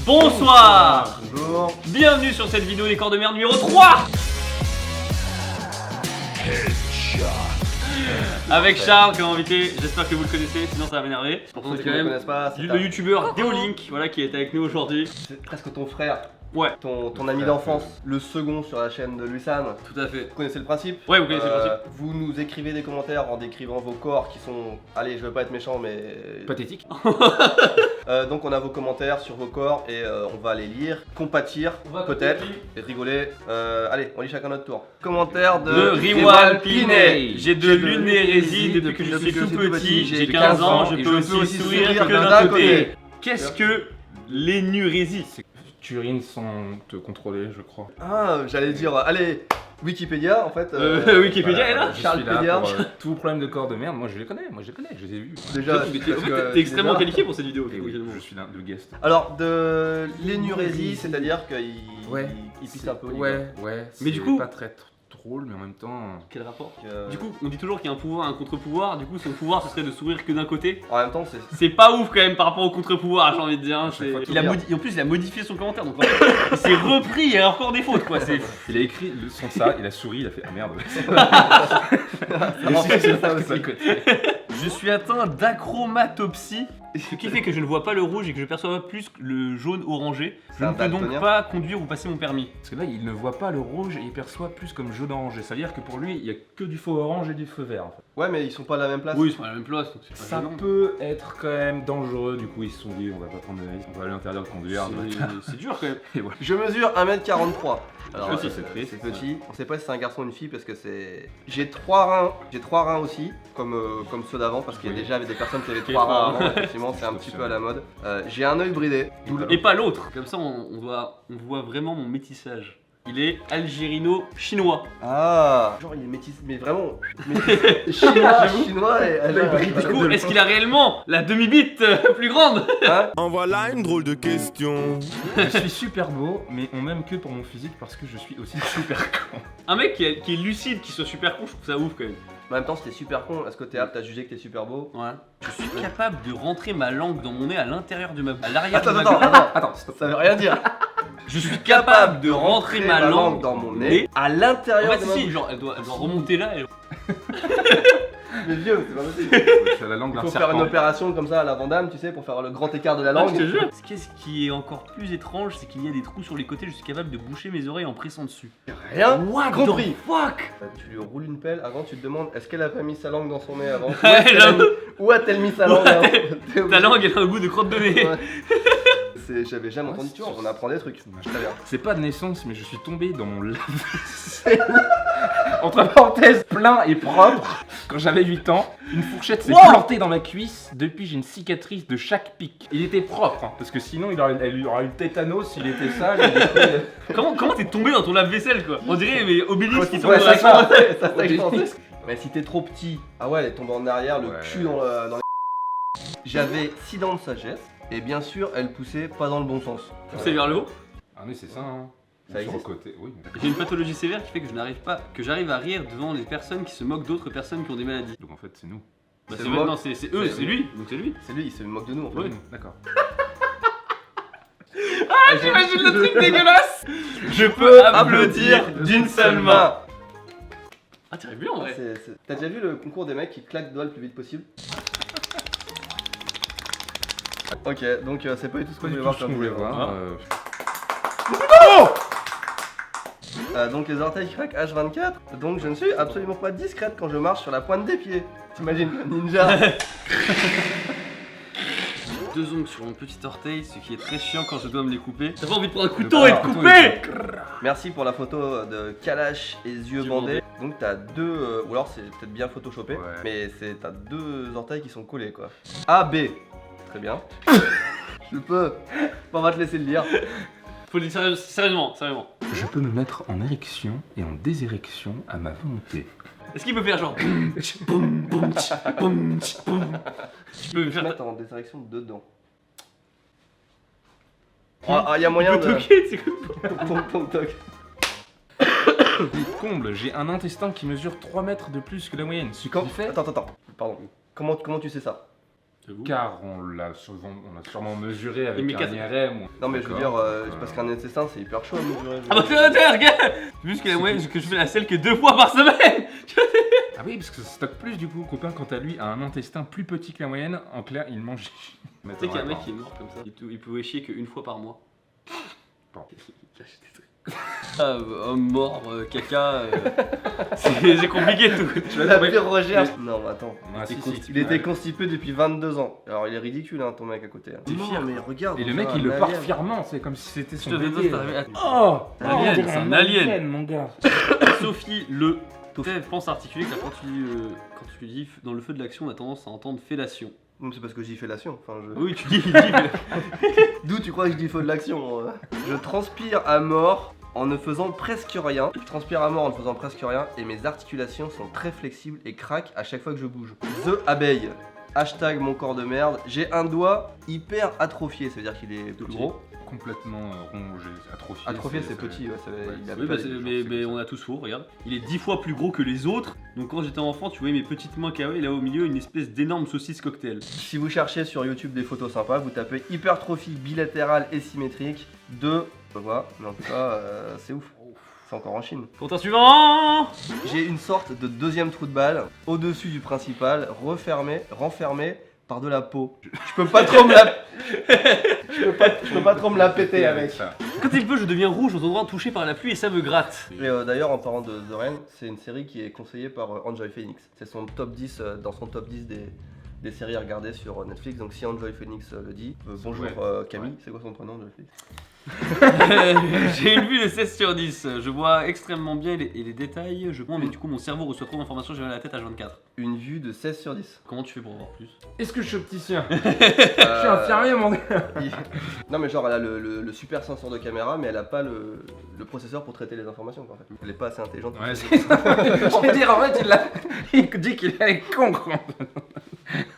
Bonsoir. Bonjour. Bienvenue sur cette vidéo des corps de merde numéro 3 avec Charles comme invité, j'espère que vous le connaissez, sinon ça va m'énerver. Pour ceux qui ne le connaissent pas, c'est le youtubeur Deolink, voilà, qui est avec nous aujourd'hui. c'est presque ton frère, Ouais, ton ami d'enfance, le second sur la chaîne de Lusan. tout à fait. Vous connaissez le principe? Ouais, vous connaissez le principe. Vous nous écrivez des commentaires en décrivant vos corps qui sont... Allez, je veux pas être méchant mais... Pathétique. donc on a vos commentaires sur vos corps et on va les lire, compatir, peut-être, et rigoler. Allez, on lit chacun notre tour. Commentaire De Riwal Pinet. J'ai de l'unérésie depuis que je suis tout petit, j'ai 15 ans, je peux aussi sourire que d'un côté. Qu'est-ce que l'énurésie? Tu urines sans te contrôler, je crois. Ah, j'allais dire, allez, Wikipédia en fait. Wikipédia est là. Je Charles suis là Pédia. pour tous problèmes de corps de merde. Moi je les connais, je les ai vus. Déjà, T'es extrêmement qualifié pour cette vidéo. Et oui, finalement. je suis là, le guest. Alors, de l'énurésie, c'est-à-dire qu'il Ouais. il pisse un peu au lit, Ouais. Mais du c'est coup- pas très drôle, mais en même temps. Quel rapport? quoi. Du coup, on dit toujours qu'il y a un pouvoir, un contre-pouvoir. Du coup, son pouvoir, ce serait de sourire que d'un côté. En même temps, c'est... C'est pas ouf quand même par rapport au contre-pouvoir, j'ai envie de dire. Hein, Chaque fois, il a tout en plus, il a modifié son commentaire, donc en fait, il s'est repris, il y a encore des fautes quoi. C'est... Il a écrit sans ça, il a souri, il a fait ah merde. En fait, c'est ça aussi. Je suis atteint d'achromatopsie, ce qui fait que je ne vois pas le rouge et que je perçois plus le jaune orangé. Je C'est ne un peux donc daltonien. pas conduire ou passer mon permis. Parce que là, il ne voit pas le rouge et il perçoit plus comme jaune orangé. C'est-à-dire que pour lui, il y a que du faux orange et du feu vert. En fait. Ouais, mais ils sont pas à la même place. Oui, ils sont à la même place, donc c'est pas Ça gênant. peut être quand même dangereux. Du coup, ils se sont dit, on va pas prendre de risque, on va aller à l'intérieur de conduire. C'est dur quand même. Et voilà. Je mesure 1m43. Alors, Petit, c'est triste. c'est petit. On sait pas si c'est un garçon ou une fille parce que c'est... J'ai 3 reins aussi, comme ceux d'avant, parce qu'il y a Oui. déjà des personnes qui avaient Qui 3 avaient reins trois avant. Effectivement, c'est un petit peu à la mode. J'ai un œil bridé. Et pas l'autre. Comme ça, on voit vraiment mon métissage. Il est algérino-chinois. Ah, genre il est métis, mais vraiment métis. chinois et Du coup, est-ce qu'il a réellement la demi-bite plus grande? Hein? En voilà une drôle de question. Je suis super beau, mais on m'aime que pour mon physique parce que je suis aussi super con. Un mec qui est lucide, qui soit super con, je trouve ça ouf quand même. En même temps, c'était super con. Est-ce que t'es apte à juger que t'es super beau? Ouais. Je suis capable de rentrer ma langue dans mon nez à l'intérieur de ma bouche. À l'arrière de Attends, ma attends, gorge. attends, stop. Ça veut rien dire. Je suis capable de rentrer ma langue dans mon nez à l'intérieur En fait, de ma si, bouche. genre, elle doit remonter là. Et... Mais vieux, c'est pas possible. C'est la langue Il d'un faut faire une serpent. opération comme ça à la Van Damme, tu sais, pour faire le grand écart de la Ah, langue. je te jure. Qu'est-ce qui est encore plus étrange, c'est qu'il y a des trous sur les côtés, je suis capable de boucher mes oreilles en pressant dessus. Rien What compris. the fuck? Tu lui roules une pelle, avant tu te demandes est-ce qu'elle a pas mis sa langue dans son nez avant? Ouais, j'avoue. Où a-t-elle mis sa langue Ouais. avant? T'es Ta obligé. langue, elle a un goût de crotte de nez. Ouais. J'avais jamais entendu, tu vois, on apprend des trucs. Très bien. C'est pas de naissance, mais je suis tombé dans mon lave-vaisselle. Entre parenthèses, plein et propre. Quand j'avais 8 ans, une fourchette s'est Wow. plantée dans ma cuisse. Depuis, j'ai une cicatrice de chaque pic. Il était propre, hein, parce que sinon, elle lui aurait eu le tétanos s'il était sale. et du coup, Comment t'es tombé dans ton lave-vaisselle quoi? On dirait mais Obélix qui tombe Ouais, dans ça la se chambre. pensait, ça que je pensais. Mais si t'es trop petit, ah ouais, elle est tombée en arrière, le Ouais. cul dans les... J'avais 6 dents de sagesse, et bien sûr, elle poussait pas dans le bon sens. C'est vers le haut. Ah, mais c'est ça, hein. Ça Sur le existe. côté, oui. J'ai une pathologie sévère qui fait que j'arrive à rire devant les personnes qui se moquent d'autres personnes qui ont des maladies. Donc en fait, c'est nous. Bah, C'est c'est moi. non, c'est eux, c'est lui, donc c'est lui. C'est lui, il se moque de nous en fait. Ouais. D'accord. J'imagine le truc dégueulasse. Je peux applaudir d'une seule main. Ah, t'arrives bien en vrai. T'as déjà vu le concours des mecs qui claquent le doigt le plus vite possible? Ok, donc c'est pas du tout ce qu'on voulait voir comme vidéo. voir. Donc les orteils craquent H24, donc je ne suis absolument pas discrète quand je marche sur la pointe des pieds. T'imagines, ninja. Deux ongles sur mon petit orteil, ce qui est très chiant quand je dois me les couper. T'as pas envie de prendre un couteau et de couteau couper? Merci pour la photo de Kalash et yeux Yeux bandés. Donc t'as deux, ou alors c'est peut-être bien photoshopé, Ouais. mais t'as deux orteils qui sont collés quoi. A, B. Très bien. Je peux. On va te laisser le dire. Faut le dire sérieusement. Je peux me mettre en érection et en désérection à ma volonté. Est-ce qu'il peut faire genre boum, boum, tch, boum, tch, boum. Tu peux Je faire vais mettre en désérection dedans. Ah, y a moyen de... toquer, c'est quoi? Ponk, ponk, toc. Comble, j'ai un intestin qui mesure 3 mètres de plus que la moyenne. Ce qui fait... Attends, pardon. Comment tu sais ça? car on l'a sûrement mesuré avec Mais un quatre- IRM. Non mais je veux dire, parce qu'un intestin c'est hyper chaud à mesurer. Ah bah tiens, regarde. Vu que la moyenne que je fais la selle que 2 fois par semaine. Ah oui, parce que ça stocke plus du coup. Copain, quant à lui, a un intestin plus petit que la moyenne. En clair, il mange. Tu sais qu'il y a un mec qui est mort comme ça. Il pouvait chier qu'une fois par mois. Bon. Il lâchait des trucs. Ah, homme mort, caca. C'est compliqué tout. Tu vas l'appeler Roger. Non attends. Ah, si, si. Il était constipé depuis 22 ans. Alors il est ridicule hein, ton mec à côté. Hein. T'es fier, mais regarde. Et le on mec, dirait il le un porte alien. fièrement. C'est comme si c'était son Je te bébé. déteste, t'arrives Oh, Un alien, on dirait c'est un alien. mon gars. Sophie Le. Pense articuler car quand tu dis dans le feu de l'action, on a tendance à entendre fellation. C'est parce que j'y fellation. Enfin, Oui, tu dis D'où tu crois que je dis feu de l'action Je transpire à mort en ne faisant presque rien. Je transpire à mort en ne faisant presque rien et mes articulations sont très flexibles et craquent à chaque fois que je bouge. The abeille. Hashtag mon corps de merde. J'ai un doigt hyper atrophié, ça veut dire qu'il est plus Petit. gros. Complètement rongé, atrophié. Atrophié c'est petit, ouais, il a Oui, pas bah, des- mais on a tous faux, regarde. Il est 10 fois plus gros que les autres. Donc quand j'étais enfant, tu voyais mes petites mains carrées, et là au milieu, une espèce d'énorme saucisse cocktail. Si vous cherchez sur YouTube des photos sympas, vous tapez hypertrophie bilatérale et symétrique de... Voilà, mais en tout cas, c'est ouf. C'est encore en Chine. Compteur suivant. J'ai une sorte de deuxième trou de balle au-dessus du principal, renfermé par de la peau. Je peux pas trop me la... je peux pas trop me la péter avec. ça. Quand il pleut, je deviens rouge aux endroits touchés par la pluie et ça me gratte. Et d'ailleurs, en parlant de The Rain, c'est une série qui est conseillée par Enjoy Phoenix. C'est son top 10, dans son top 10 des séries à regarder sur Netflix. Donc si Enjoy Phoenix le dit, bonjour Ouais. Camille, Ouais. c'est quoi son prénom Enjoy Phoenix? J'ai une vue de 16 sur 10. Je vois extrêmement bien les détails. Je comprends, mais du coup, mon cerveau reçoit trop d'informations. J'ai la tête à 24. Une vue de 16 sur 10. Comment tu fais pour avoir plus? Est-ce que je suis opticien? Je suis infirmier, mon gars. Non mais genre elle a le super sensor de caméra mais elle a pas le processeur pour traiter les informations quoi, en fait. Elle est pas assez intelligente. Ouais, c'est ça. Je veux dire, en fait, il dit qu'il est con, quoi.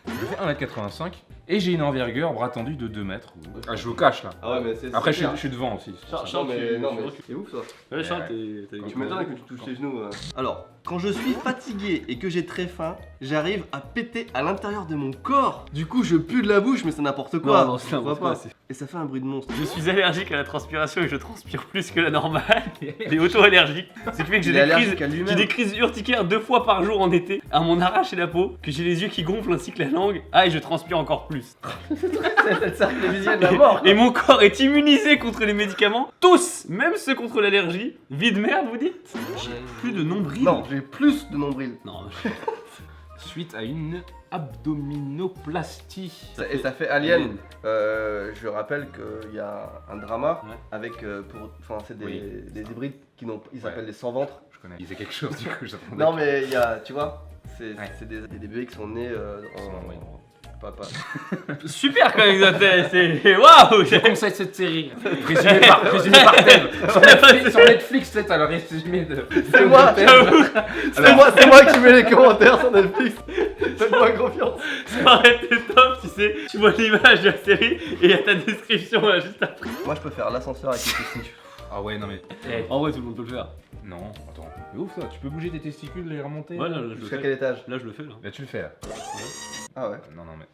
Je fais 1m85 et j'ai une envergure bras tendu de 2 mètres. Ah, je vous cache là. Ah ouais mais c'est Après, super. je suis devant aussi. c'est pour ça. Non mais, non, mais tu- c'est ouf ça. Ouais, Charles, Ouais. t'as Tu m'étonnes que tu touches les genoux. Alors, quand je suis fatigué et que j'ai très faim, j'arrive à péter à l'intérieur de mon corps. Du coup, je pue de la bouche, mais c'est n'importe quoi. Non, c'est Je vois n'importe quoi, pas. c'est- Et ça fait un bruit de monstre. Je suis allergique à la transpiration et je transpire plus que la normale. Et auto-allergique. Ce qui fait que Il est j'ai allergique à des lui-même. crises urticaires 2 fois par jour en été. À m'en arracher la peau, que j'ai les yeux qui gonflent ainsi que la langue. Ah, et je transpire encore plus. C'est le cercle visuel de la mort. Et mon corps est immunisé contre les médicaments. Tous, même ceux contre l'allergie. Vie de merde, vous dites? J'ai plus de nombril. Non, j'ai plus de nombril. Non, Suite à une abdominoplastie. Et ça fait Alien. Je rappelle qu'il y a un drama Ouais. avec, enfin c'est des, Oui. des hybrides qui n'ont, ils Ouais. s'appellent des sans ventre. Je connais. Il disait quelque chose, du coup, j'attendais. Non mais il y a, tu vois, c'est Ouais. des bébés qui sont nés en... Oui. Pas. super quand même, c'est waouh. Je conseille cette série. Résumé par Dev. Sur Netflix, tu sais, t'as le résumé de. C'est moi, de Dev. c'est moi qui mets les commentaires sur Netflix. Faites-moi confiance. Ça aurait été top, tu sais. Tu vois l'image de la série et il y a ta description là juste après. Moi je peux faire l'ascenseur avec les testicules. Ah ouais, non mais. En vrai, tout le monde peut le faire. Non, attends. C'est ouf ça, tu peux bouger tes testicules et les remonter. Ouais, là, je le Jusqu'à fais. quel étage? Là, je le fais là. Là, tu le fais là. Ah ouais. Non, non, mais.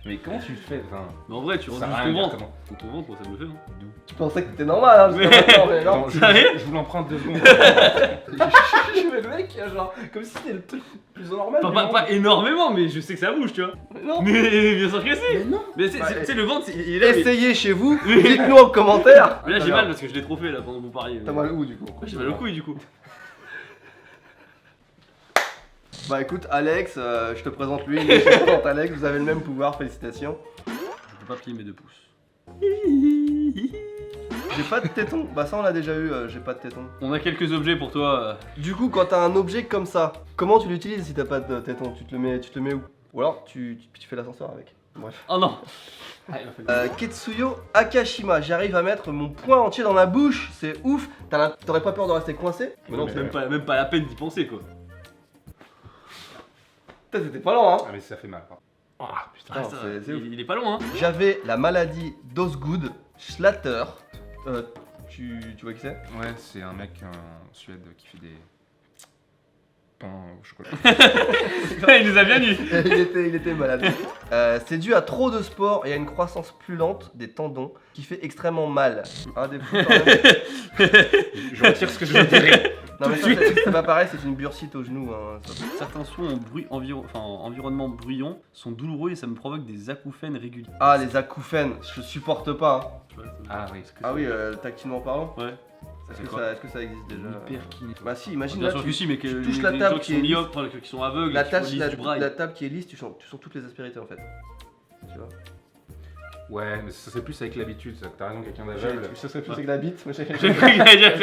Mais comment tu le fais? Enfin, Mais en vrai, tu ça rentres sert à juste rien ton de dire ventre. comment. Ton ventre, ça me le fait, non? Tu pensais que t'étais normal hein, parce que non, mais non. Attends, Sérieux je vous l'emprunte 2 secondes. Je fais le mec, genre, comme si c'était le truc le plus normal. Enfin, du pas, monde. pas énormément, mais je sais que ça bouge, tu vois. Non. Mais bien sûr que si. Mais non. Mais Bah, tu sais, le ventre, il est là. Mais Essayez chez vous, dites-nous en commentaire. mais là, j'ai mal parce que je l'ai trop fait là pendant que vous parliez. T'as mal où du coup? Ouais, j'ai mal au couille du coup. Bah écoute Alex, je te présente lui, je te présente Alex, vous avez le même pouvoir, félicitations. Je peux pas plier mes 2 pouces. J'ai pas de téton, bah ça on l'a déjà eu, j'ai pas de téton. On a quelques objets pour toi. Du coup quand t'as un objet comme ça, comment tu l'utilises si t'as pas de téton? Tu te le mets où? Ou alors tu fais l'ascenseur avec. Bref. Oh non. Ah, il m'a fait le- Ketsuyo Akashima, j'arrive à mettre mon poing entier dans la bouche, c'est ouf. T'aurais pas peur de rester coincé? Mais non, c'est même pas la peine d'y penser quoi. Putain c'était pas lent hein. Ah, mais ça fait mal. Ah putain, Ah, ça, c'est ouf. il est pas loin hein. J'avais la maladie d'Osgood Schlatter. Tu vois qui c'est? Ouais, c'est un mec en Suède qui fait des. pain au chocolat. Il nous a bien eu. Il était malade. C'est dû à trop de sport et à une croissance plus lente des tendons qui fait extrêmement mal. Un des plus quand même. Je retire ce que je veux dire. Non mais ça, c'est pas pareil, c'est une bursite au genou. Hein, ça. Certains sons en environnement bruyant sont douloureux et ça me provoque des acouphènes réguliers. Ah les acouphènes, je supporte pas. Hein. Ah oui. Ah oui, tactilement parlant. Ouais. Est-ce que ça existe déjà? L'hyperkiné. Bah si, imagine Bien là, sûr que si, mais que touches les la table gens qui qui sont est lisse. myopes, enfin, qui sont aveugles, la qui tâche, sont lisses du braille. la table qui est lisse, tu sens toutes les aspérités en fait. Tu vois? Ouais, mais ça c'est plus avec l'habitude, ça. T'as raison, quelqu'un d'aveugle. Ça serait plus avec la bite. Moi, J'ai cru qu'il allait dire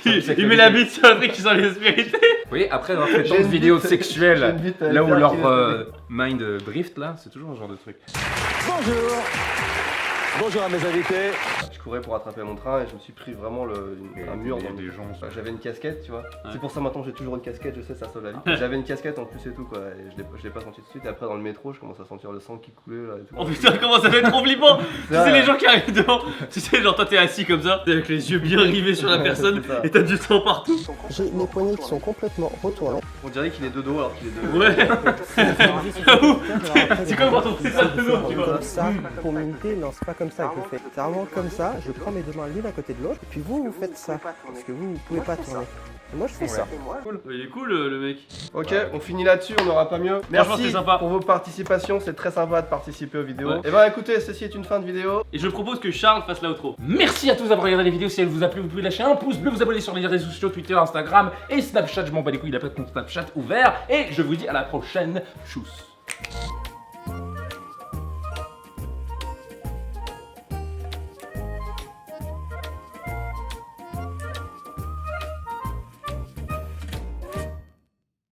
que- il met la bite sur un truc qui sent les aspérités. Vous voyez, après avoir fait tant J'ai de une vidéos bite- sexuelles, j'ai une bite, là où hyper leur kinésique. mind drift, là, c'est toujours ce genre de truc. Bonjour. Bonjour à mes invités. Je courais pour attraper mon train et je me suis pris vraiment un mur dans des le... gens. J'avais une casquette, tu vois. C'est pour ça maintenant j'ai toujours une casquette, je sais, ça sauve la vie. J'avais une casquette en plus et tout quoi. Et je l'ai pas senti tout de suite. Et après dans le métro, je commence à sentir le sang qui coulait là et tout. Oh putain, comment ça va être trop flippant. Tu sais, les gens qui arrivent devant, tu sais, genre toi t'es assis comme ça, avec les yeux bien rivés sur la personne C'est ça. et t'as du sang partout. J'ai les poignets qui sont complètement retournés. On dirait qu'il est de dos alors qu'il est de... Ouais. C'est comme quand on fait ça de dos, tu vois. Comme ça, pour m'imiter, non, c'est pas comme ça que je fais. C'est vraiment comme ça, je prends mes deux mains l'une à côté de l'autre, et puis vous faites ça. Parce que vous pouvez pas tourner. Et moi, je fais ça. Il est cool le mec. Ok, on finit là-dessus, on n'aura pas mieux. Franchement, Merci c'était sympa. pour vos participations, c'est très sympa de participer aux vidéos. Ouais. Et ben écoutez, ceci est une fin de vidéo. Et je propose que Charles fasse l'outro. Merci à tous d'avoir regardé les vidéos. Si elles vous a plu, vous pouvez lâcher un pouce bleu, vous abonner sur les réseaux sociaux, Twitter, Instagram et Snapchat. Je m'en bats les couilles, il a pas de compte Snapchat ouvert. Et je vous dis à la prochaine. Tchuss.